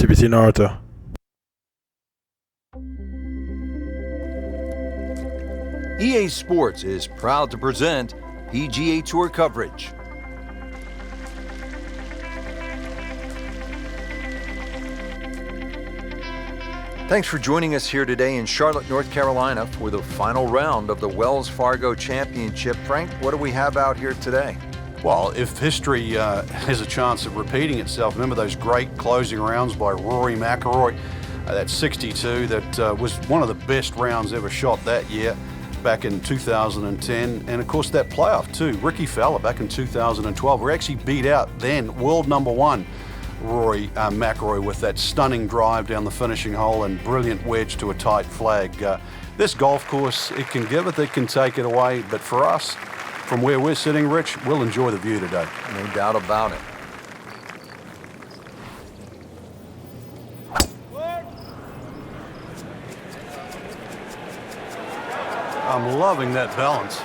vicino Naruto. EA Sports is proud to present PGA Tour coverage. Thanks for joining us here today in Charlotte, North Carolina for the final round of the Wells Fargo Championship. Frank, what do we have out here today? Well, if history has a chance of repeating itself, remember those great closing rounds by Rory McIlroy? That 62, that was one of the best rounds ever shot that year, back in 2010. And of course that playoff too, Ricky Fowler back in 2012. We actually beat out then world number one Rory McIlroy with that stunning drive down the finishing hole and brilliant wedge to a tight flag. This golf course, it can give it, it can take it away, but for us, from where we're sitting, Rich, we'll enjoy the view today. No doubt about it. I'm loving that balance.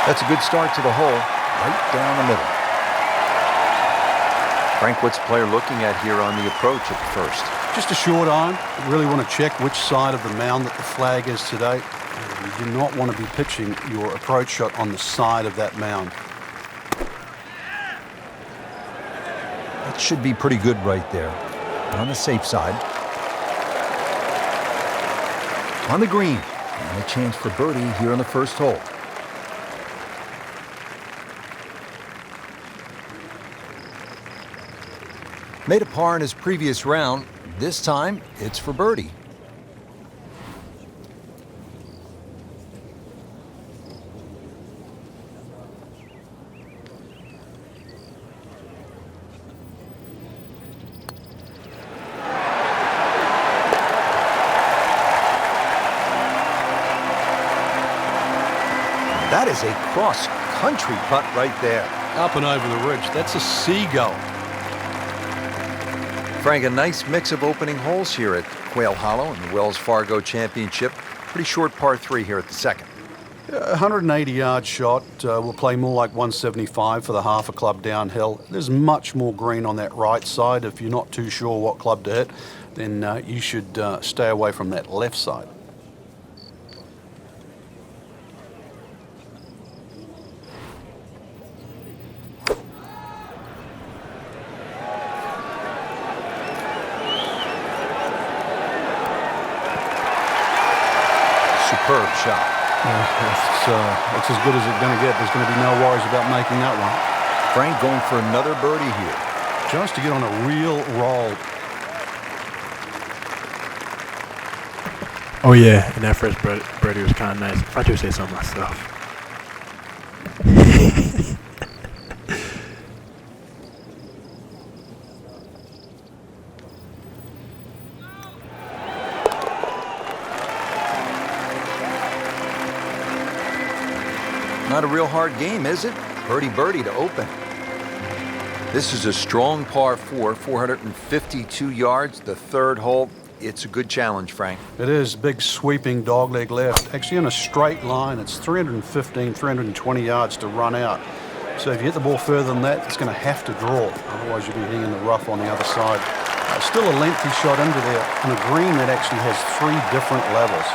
That's a good start to the hole, right down the middle. Frank, what's the player looking at here on the approach at the first? Just a short iron. You really want to check which side of the mound that the flag is today. You do not want to be pitching your approach shot on the side of that mound. That should be pretty good right there. On the safe side. On the green. And a chance for birdie here on the first hole. Made a par in his previous round. This time, it's for birdie. That is a cross-country putt right there. Up and over the ridge. That's a seagull. Frank, a nice mix of opening holes here at Quail Hollow in the Wells Fargo Championship. Pretty short par 3 here at the second. 180-yard shot. We'll play more like 175 for the half a club downhill. There's much more green on that right side. If you're not too sure what club to hit, then you should stay away from that left side. Superb shot. Yeah, it's as good as it's going to get. There's going to be no worries about making that one. Frank going for another birdie here. Just to get on a real roll. Oh yeah, and that first birdie was kind of nice. If I do say so myself. Not a real hard game, is it? Birdie to open. This is a strong par 4, 452 yards, the third hole. It's a good challenge, Frank. It is. Big sweeping dogleg left. Actually in a straight line. It's 315, 320 yards to run out. So if you hit the ball further than that, it's going to have to draw. Otherwise you'll be hitting the rough on the other side. Still a lengthy shot into there on a green that actually has 3 different levels.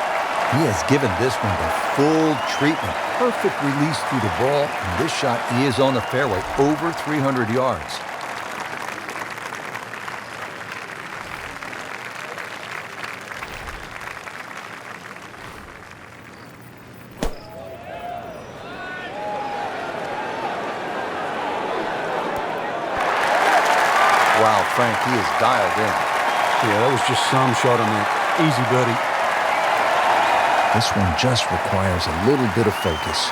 He has given this one the full treatment. Perfect release through the ball, and this shot is on the fairway, over 300 yards. Wow, Frank, he is dialed in. Yeah, that was just some shot on there. Easy birdie. This one just requires a little bit of focus.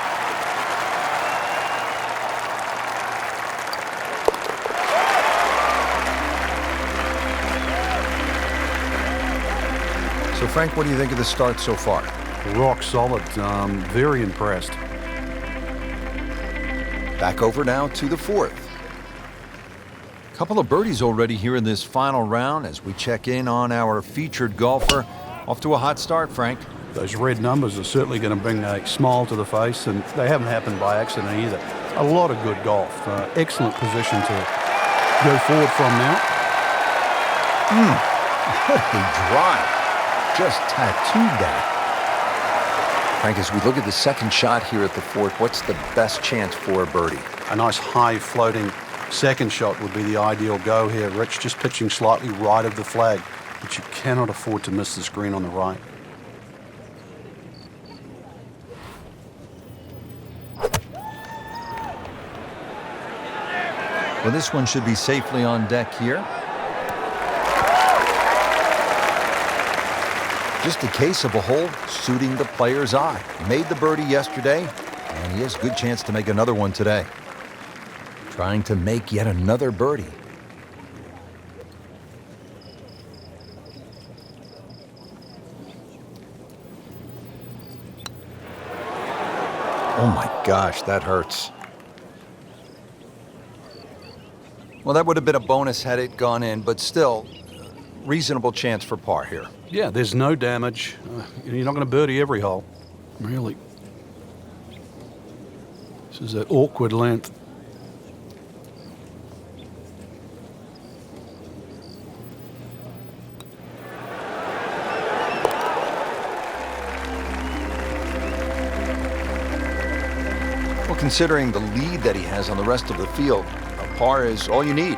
So, Frank, what do you think of the start so far? Rock solid. Very impressed. Back over now to the fourth. Couple of birdies already here in this final round as we check in on our featured golfer. Off to a hot start, Frank. Those red numbers are certainly going to bring a smile to the face, and they haven't happened by accident either. A lot of good golf. Excellent position to go forward from now. What a drive. Just tattooed that. Frank, as we look at the second shot here at the fourth, what's the best chance for a birdie? A nice high floating second shot would be the ideal go here. Rich just pitching slightly right of the flag, but you cannot afford to miss this green on the right. Well, this one should be safely on deck here. Just a case of a hole suiting the player's eye. Made the birdie yesterday, and he has a good chance to make another one today. Trying to make yet another birdie. Oh my gosh, that hurts. Well, that would have been a bonus had it gone in, but still, reasonable chance for par here. Yeah, there's no damage. You're not going to birdie every hole, really. This is an awkward length. Well, considering the lead that he has on the rest of the field, a par is all you need.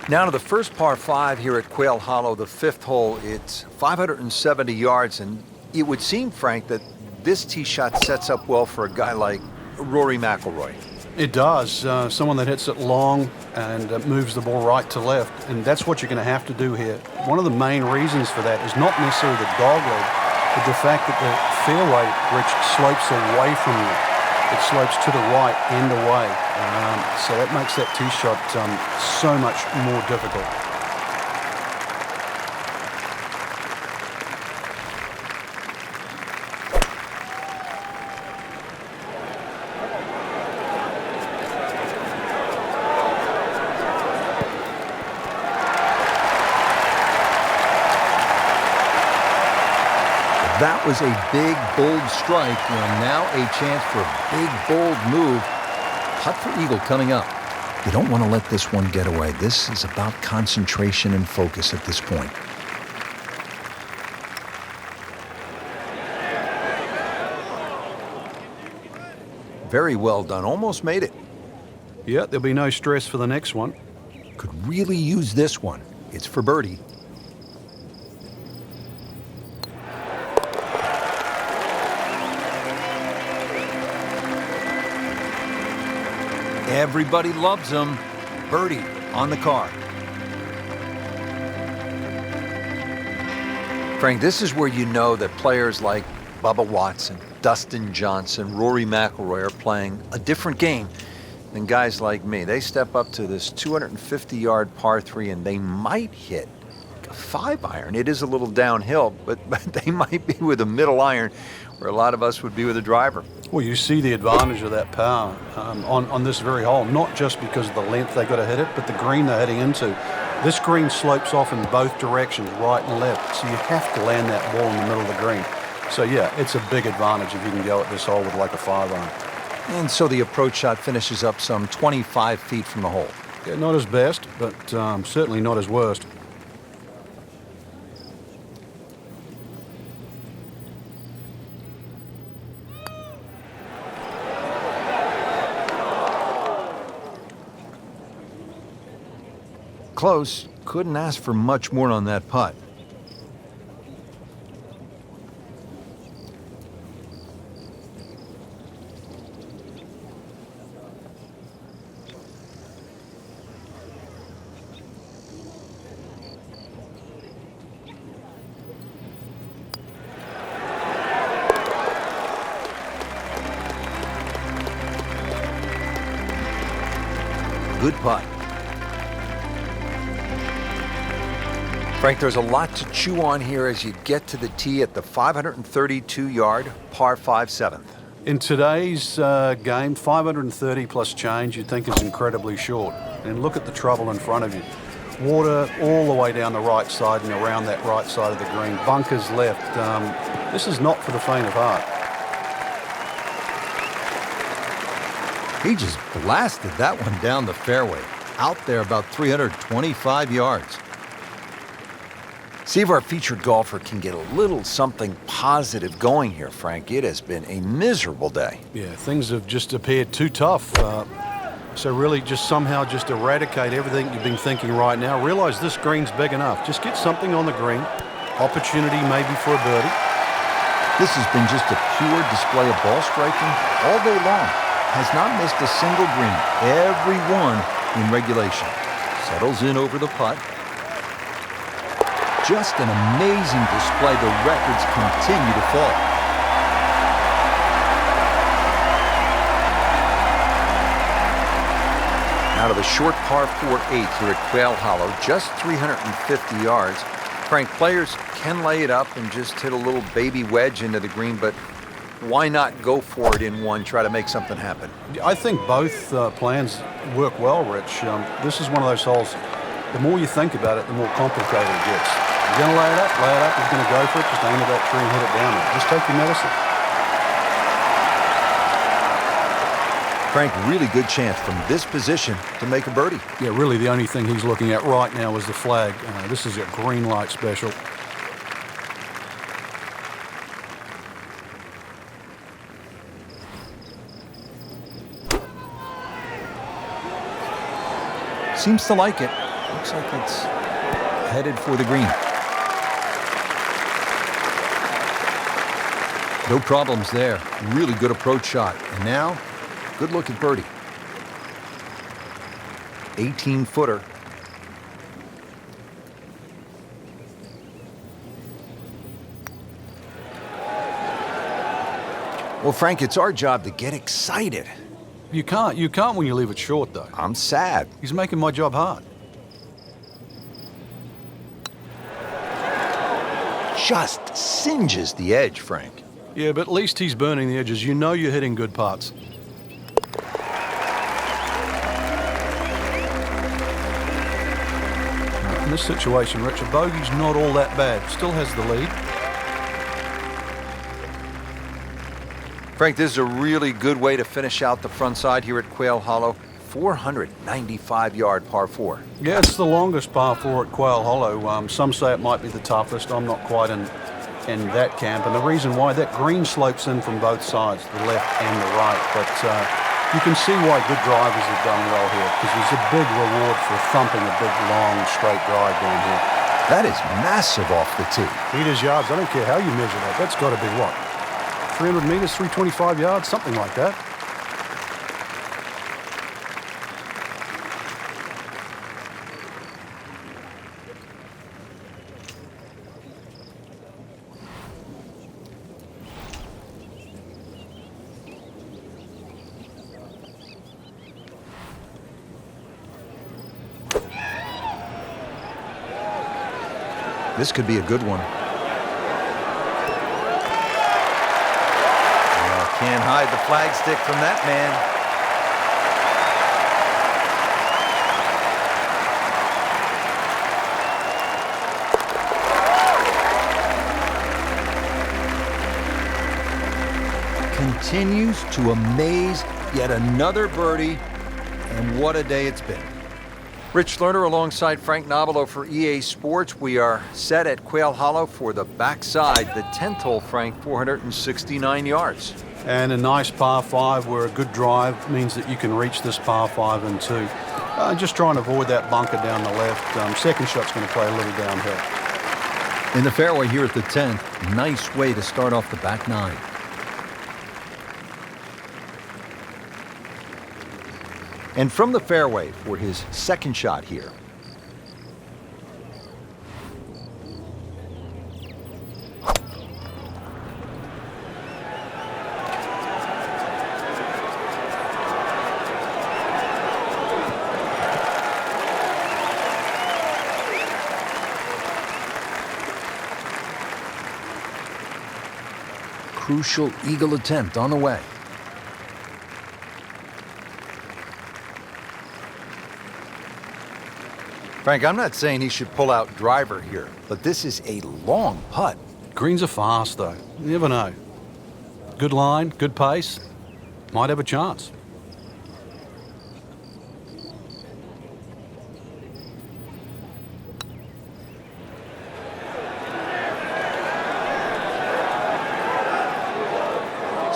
Now to the first par 5 here at Quail Hollow, the fifth hole. It's 570 yards, and it would seem, Frank, that this tee shot sets up well for a guy like Rory McIlroy. It does. Someone that hits it long and moves the ball right to left, and that's what you're going to have to do here. One of the main reasons for that is not necessarily the dog leg, but the fact that the fairway, Rich, slopes away from you. It slopes to the right and away. So that makes that tee shot so much more difficult. That was a big, bold strike, and now a chance for a big, bold move. Putt for eagle coming up. You don't want to let this one get away. This is about concentration and focus at this point. Very well done. Almost made it. Yeah, there'll be no stress for the next one. Could really use this one. It's for birdie. Everybody loves him. Birdie on the card. Frank, this is where you know that players like Bubba Watson, Dustin Johnson, Rory McIlroy are playing a different game than guys like me. They step up to this 250-yard par 3 and they might hit a 5-iron. It is a little downhill, but they might be with a middle iron where a lot of us would be with a driver. Well, you see the advantage of that power on this very hole, not just because of the length they got to hit it, but the green they're heading into. This green slopes off in both directions, right and left, so you have to land that ball in the middle of the green. So yeah, it's a big advantage if you can go at this hole with like a 5-iron. And so the approach shot finishes up some 25 feet from the hole. Yeah, not his best, but certainly not his worst. Close. Couldn't ask for much more on that putt. Good putt. Frank, there's a lot to chew on here as you get to the tee at the 532-yard par 5 7th. In today's game, 530 plus change you'd think is incredibly short. And look at the trouble in front of you. Water all the way down the right side and around that right side of the green. Bunkers left. This is not for the faint of heart. He just blasted that one down the fairway, out there about 325 yards. See if our featured golfer can get a little something positive going here, Frank. It has been a miserable day. Yeah, things have just appeared too tough. So really just somehow just eradicate everything you've been thinking right now. Realize this green's big enough. Just get something on the green. Opportunity maybe for a birdie. This has been just a pure display of ball striking all day long. Has not missed a single green. Every one in regulation. Settles in over the putt. Just an amazing display. The records continue to fall. Out of the short par 4-8 here at Quail Hollow, just 350 yards. Frank, players can lay it up and just hit a little baby wedge into the green, but why not go for it in one, try to make something happen? I think both plans work well, Rich. This is one of those holes, the more you think about it, the more complicated it gets. You're going to lay it up, you're going to go for it, just aim at that tree and hit it down there. Just take your medicine. Frank, really good chance from this position to make a birdie. Yeah, really the only thing he's looking at right now is the flag. This is a green light special. Seems to like it. Looks like it's headed for the green. No problems there. Really good approach shot. And now, good look at birdie. 18-footer. Well, Frank, it's our job to get excited. You can't when you leave it short, though. I'm sad. He's making my job hard. Just singes the edge, Frank. Yeah, but at least he's burning the edges. You know you're hitting good putts. In this situation, Richard, bogey's not all that bad. Still has the lead. Frank, this is a really good way to finish out the front side here at Quail Hollow. 495-yard par 4. Yeah, it's the longest par 4 at Quail Hollow. Some say it might be the toughest. I'm not quite in that camp. And the reason why, that green slopes in from both sides, the left and the right. But you can see why good drivers have done well here, because there's a big reward for thumping a big, long, straight drive down here. That is massive off the tee. Meters, yards, I don't care how you measure that. That's got to be what? 300 meters, 325 yards, something like that. This could be a good one. Can't hide the flagstick from that man. Continues to amaze. Yet another birdie, and what a day it's been. Rich Lerner alongside Frank Nobilo for EA Sports. We are set at Quail Hollow for the backside, the 10th hole, Frank, 469 yards. And a nice par 5 where a good drive means that you can reach this par 5 and 2. Just try and avoid that bunker down the left. Second shot's going to play a little downhill. In the fairway here at the 10th, nice way to start off the back 9. And from the fairway for his second shot here. Crucial eagle attempt on the way. Frank, I'm not saying he should pull out driver here, but this is a long putt. Greens are fast, though. You never know. Good line, good pace. Might have a chance.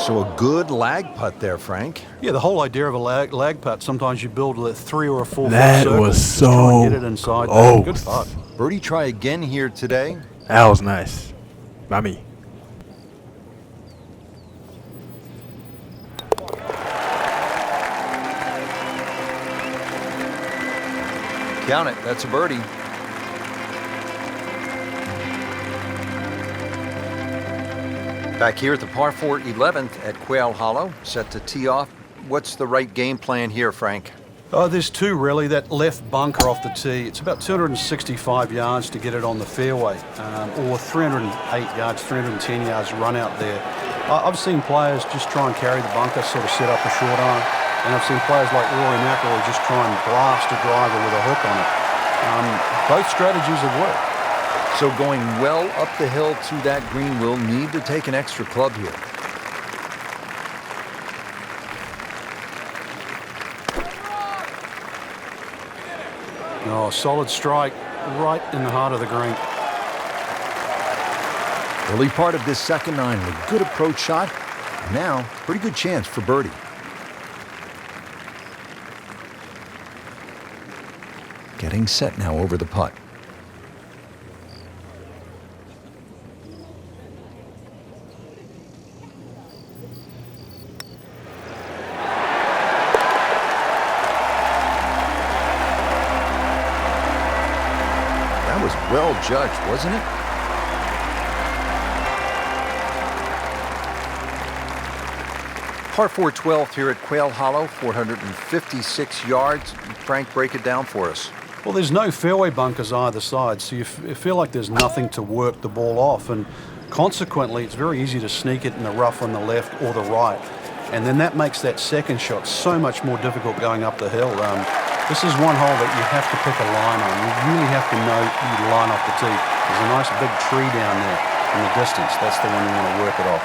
So a good lag putt there, Frank. Yeah, the whole idea of a lag putt, sometimes you build a 3 or a 4 foot That circle. was Just try and get it so inside. close. Good putt. Birdie try again here today. That was nice. By me. Count it, that's a birdie. Back here at the par 4 11th at Quail Hollow, set to tee off. What's the right game plan here, Frank? Oh, there's two really. That left bunker off the tee, it's about 265 yards to get it on the fairway, or 308 yards, 310 yards run out there. I've seen players just try and carry the bunker, sort of set up a short iron, and I've seen players like Rory McIlroy just try and blast a driver with a hook on it. Both strategies have worked. So going well up the hill to that green, will need to take an extra club here. Oh, solid strike right in the heart of the green. Early part of this second nine, a good approach shot. Now, pretty good chance for birdie. Getting set now over the putt. That was well judged, wasn't it? Par 4 12th here at Quail Hollow, 456 yards. Frank, break it down for us. Well, there's no fairway bunkers either side, so you feel like there's nothing to work the ball off, and consequently, it's very easy to sneak it in the rough on the left or the right, and then that makes that second shot so much more difficult going up the hill. This is one hole that you have to pick a line on. You really have to know you line off the tee. There's a nice big tree down there in the distance. That's the one you want to work it off.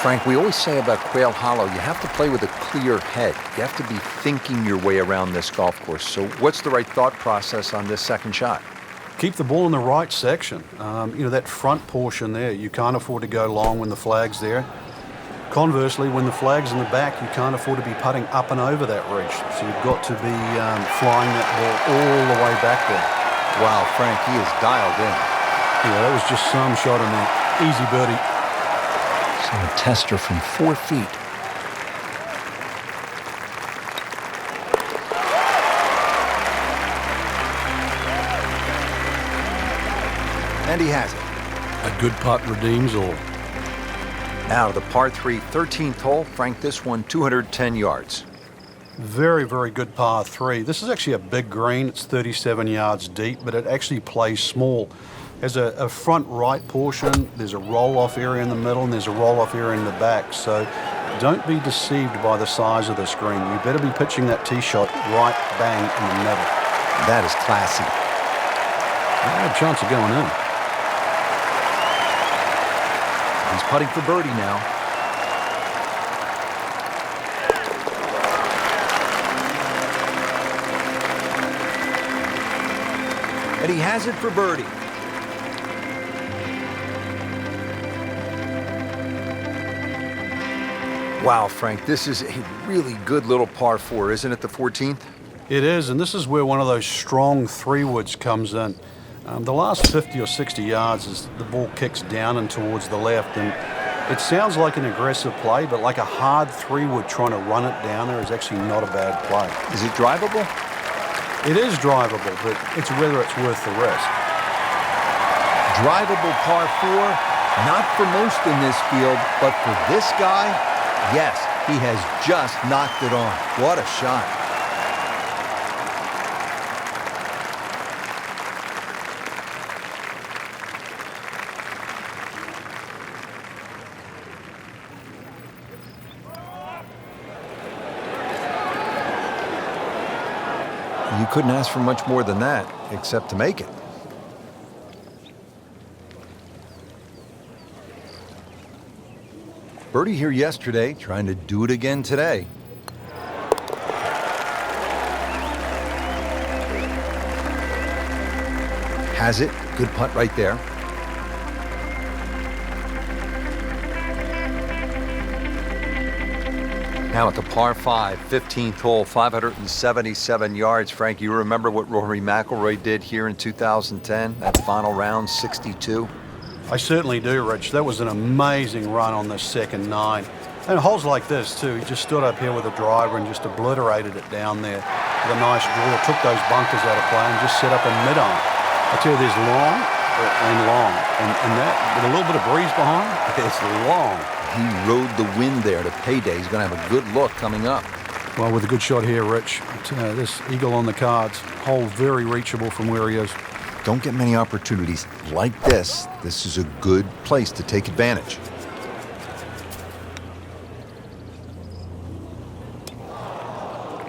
Frank, we always say about Quail Hollow, you have to play with a clear head. You have to be thinking your way around this golf course. So what's the right thought process on this second shot? Keep the ball in the right section. That front portion there, you can't afford to go long when the flag's there. Conversely, when the flag's in the back, you can't afford to be putting up and over that ridge. So you've got to be flying that ball all the way back there. Wow, Frank, he is dialed in. Yeah, that was just some shot in there. Easy birdie. So a tester from 4 feet. And he has it. A good putt redeems all. Now the par 3 13th hole. Frank, this one 210 yards. Very, very good par 3. This is actually a big green. It's 37 yards deep, but it actually plays small. There's a front right portion, there's a roll-off area in the middle, and there's a roll-off area in the back. So don't be deceived by the size of this green. You better be pitching that tee shot right bang in the middle. That is classy. I have a chance of going in. He's putting for birdie now. And he has it for birdie. Wow, Frank, this is a really good little par 4, isn't it, the 14th? It is, and this is where one of those strong 3-woods comes in. The last 50 or 60 yards is the ball kicks down and towards the left, and it sounds like an aggressive play, but like a hard 3-wood trying to run it down there is actually not a bad play. Is it drivable? It is drivable, but it's whether it's worth the risk. Drivable par 4, not for most in this field, but for this guy, yes, he has just knocked it on. What a shot. You couldn't ask for much more than that, except to make it. Birdie here yesterday, trying to do it again today. Has it. Good putt right there. Now at the par 5, 15th hole, 577 yards. Frank, you remember what Rory McIlroy did here in 2010? That final round, 62? I certainly do, Rich. That was an amazing run on the second 9. And holes like this, too, he just stood up here with a driver and just obliterated it down there with a nice draw, took those bunkers out of play and just set up a mid-on. I tell you, there's long and long, and that, with a little bit of breeze behind, it's long. He rode the wind there to payday. He's going to have a good look coming up. Well, with a good shot here, Rich, this eagle on the cards, hole very reachable from where he is. Don't get many opportunities like this. This is a good place to take advantage.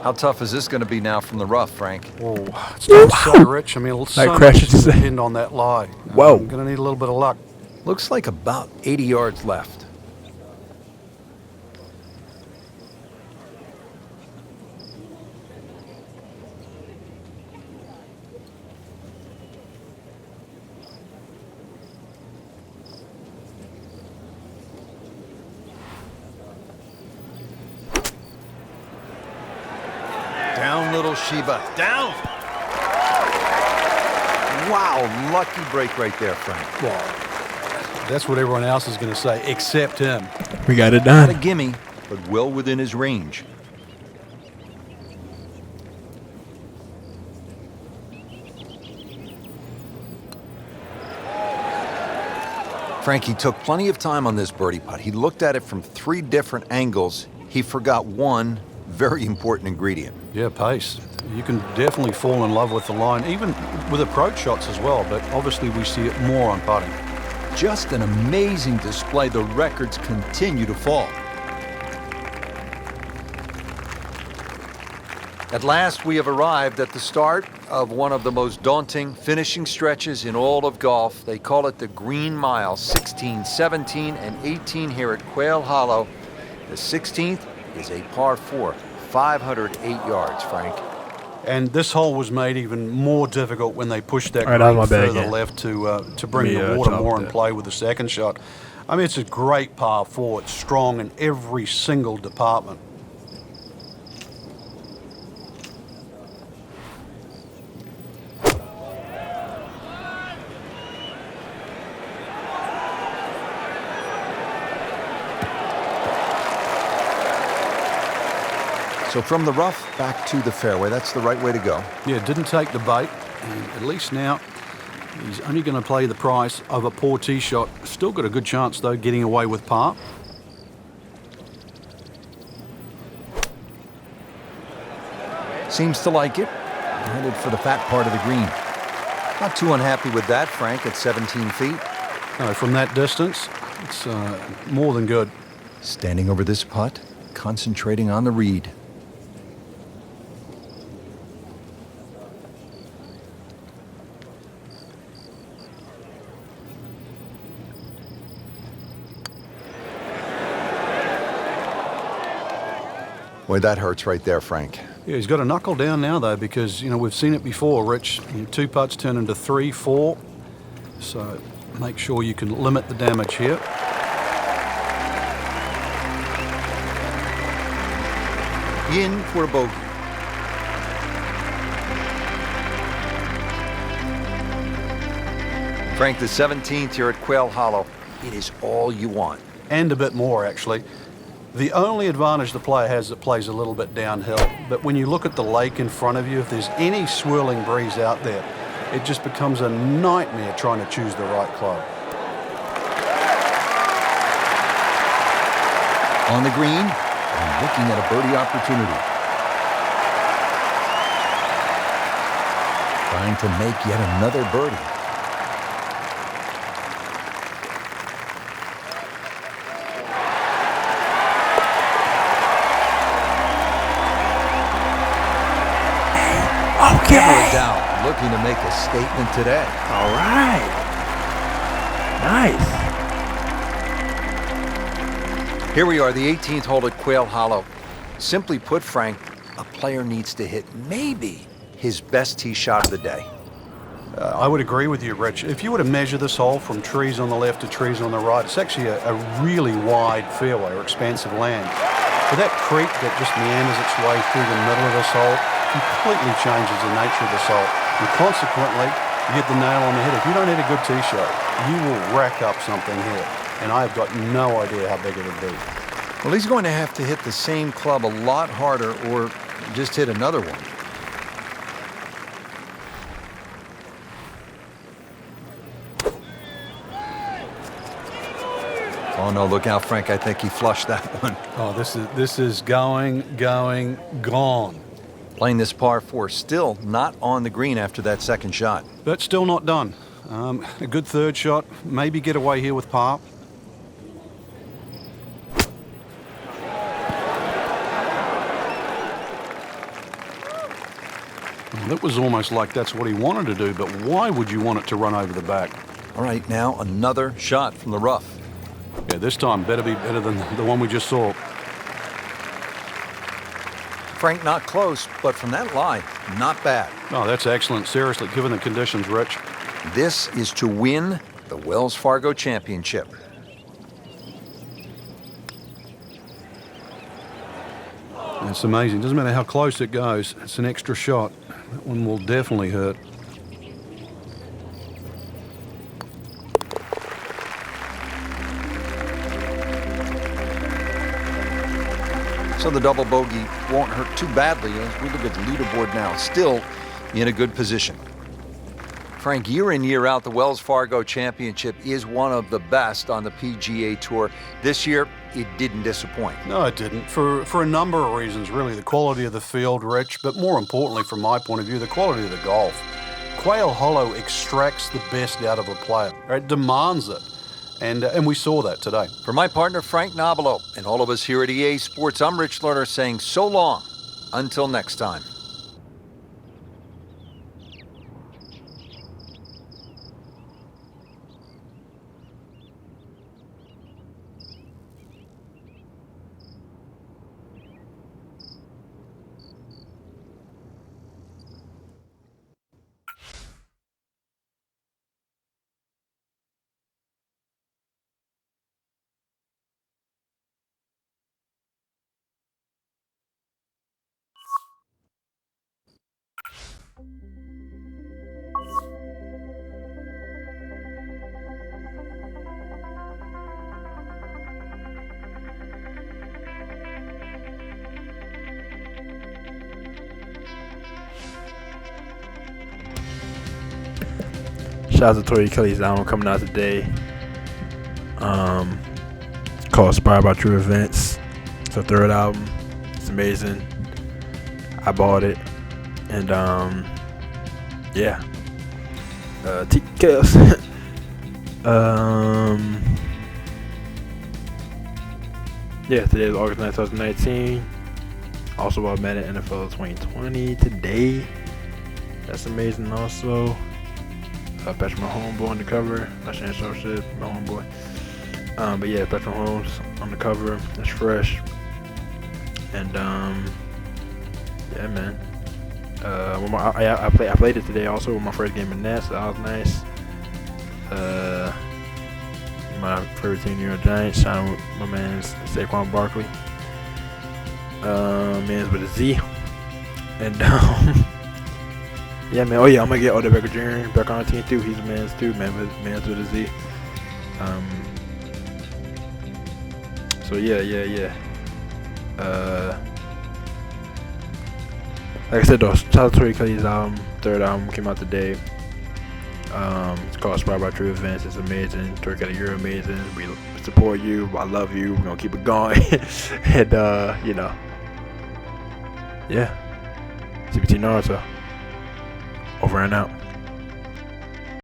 How tough is this going to be now from the rough, Frank? Oh, it's not so rich. I mean, so crash much is to depend on that lie. Whoa. I'm going to need a little bit of luck. Looks like about 80 yards left. Down, little Shiva. Down! Wow, lucky break right there, Frank. Well, that's what everyone else is going to say, except him. We got it Not a done. gimme, but well within his range. Frankie took plenty of time on this birdie putt. He looked at it from 3 different angles. He forgot one very important ingredient. Yeah, pace. You can definitely fall in love with the line, even with approach shots as well, but obviously we see it more on putting. Just an amazing display. The records continue to fall. At last, we have arrived at the start of one of the most daunting finishing stretches in all of golf. They call it the Green Mile, 16, 17, and 18 here at Quail Hollow. The 16th is a par 4, 508 yards, Frank. And this hole was made even more difficult when they pushed that All right, that green was my bad further again. left to bring Me, the water chopped more in it. play with the second shot. I mean, it's a great par 4. It's strong in every single department. So from the rough back to the fairway, that's the right way to go. Yeah, didn't take the bait, and at least now he's only going to play the price of a poor tee shot. Still got a good chance, though, getting away with par. Seems to like it. Headed for the fat part of the green. Not too unhappy with that, Frank, at 17 feet. No, from that distance, it's more than good. Standing over this putt, concentrating on the read. Boy, that hurts right there, Frank. Yeah, he's got to knuckle down now, though, because, you know, we've seen it before, Rich. 2 putts turn into 3, 4. So make sure you can limit the damage here. In for a bogey. Frank, the 17th here at Quail Hollow. It is all you want. And a bit more, actually. The only advantage the player has, it plays a little bit downhill. But when you look at the lake in front of you, if there's any swirling breeze out there, it just becomes a nightmare trying to choose the right club. On the green, and looking at a birdie opportunity. Trying to make yet another birdie. Okay. Never a doubt, looking to make a statement today. All right. Nice. Here we are, the 18th hole at Quail Hollow. Simply put, Frank, a player needs to hit maybe his best tee shot of the day. I would agree with you, Rich. If you were to measure this hole from trees on the left to trees on the right, it's actually a really wide fairway or expansive land. But that creek that just meanders its way through the middle of this hole completely changes the nature of this hole. And consequently, you hit the nail on the head. If you don't hit a good tee shot, you will rack up something here. And I've got no idea how big it would be. Well, he's going to have to hit the same club a lot harder or just hit another one. Oh, no, look out, Frank. I think he flushed that one. Oh, this is going, gone. Playing this par 4, still not on the green after that second shot. But still not done. A good third shot, maybe get away here with par. Well, that was almost like that's what he wanted to do, but why would you want it to run over the back? All right, now another shot from the rough. Yeah, this time better be better than the one we just saw. Frank, not close, but from that lie, not bad. Oh, that's excellent. Seriously, given the conditions, Rich. This is to win the Wells Fargo Championship. It's amazing. Doesn't matter how close it goes. It's an extra shot. That one will definitely hurt. So the double bogey won't hurt too badly as we look at the leaderboard now, still in a good position. Frank, year in, year out, the Wells Fargo Championship is one of the best on the PGA Tour. This year, it didn't disappoint. No, it didn't. For a number of reasons, really. The quality of the field, Rich, but more importantly, from my point of view, the quality of the golf. Quail Hollow extracts the best out of a player. It demands it. And we saw that today. For my partner, Frank Nobilo, and all of us here at EA Sports, I'm Rich Lerner saying so long. Until next time. Shout out to Tori Kelly's album coming out today. It's called Inspired by True Events. It's her third album. It's amazing. I bought it. And yeah. Chaos. Yeah, today is August 9th, 2019. Also about Madden NFL 2020 today. That's amazing also. Patrick Mahomes on the cover. Not Shannon Sharp shit, my homeboy. But yeah, Patrick Mahomes on the cover. That's fresh. And yeah, man. I played it today also with my first game in Nets. So that was nice. My favorite team, New York Giants. Shout out my man Saquon Barkley. Man's with a Z. And yeah, man. Oh yeah, I'm gonna get Odell Beckham Jr. back on the team too. He's a man's too, man. Man's with a Z. So yeah. Like I said though, shout out to Tori Kelly's album. Third album came out today. It's called Inspired by True Events. It's amazing. Tori Kelly, you're amazing. We support you. I love you. We're gonna keep it going. And you know, yeah. CBT Naruto. Over and out.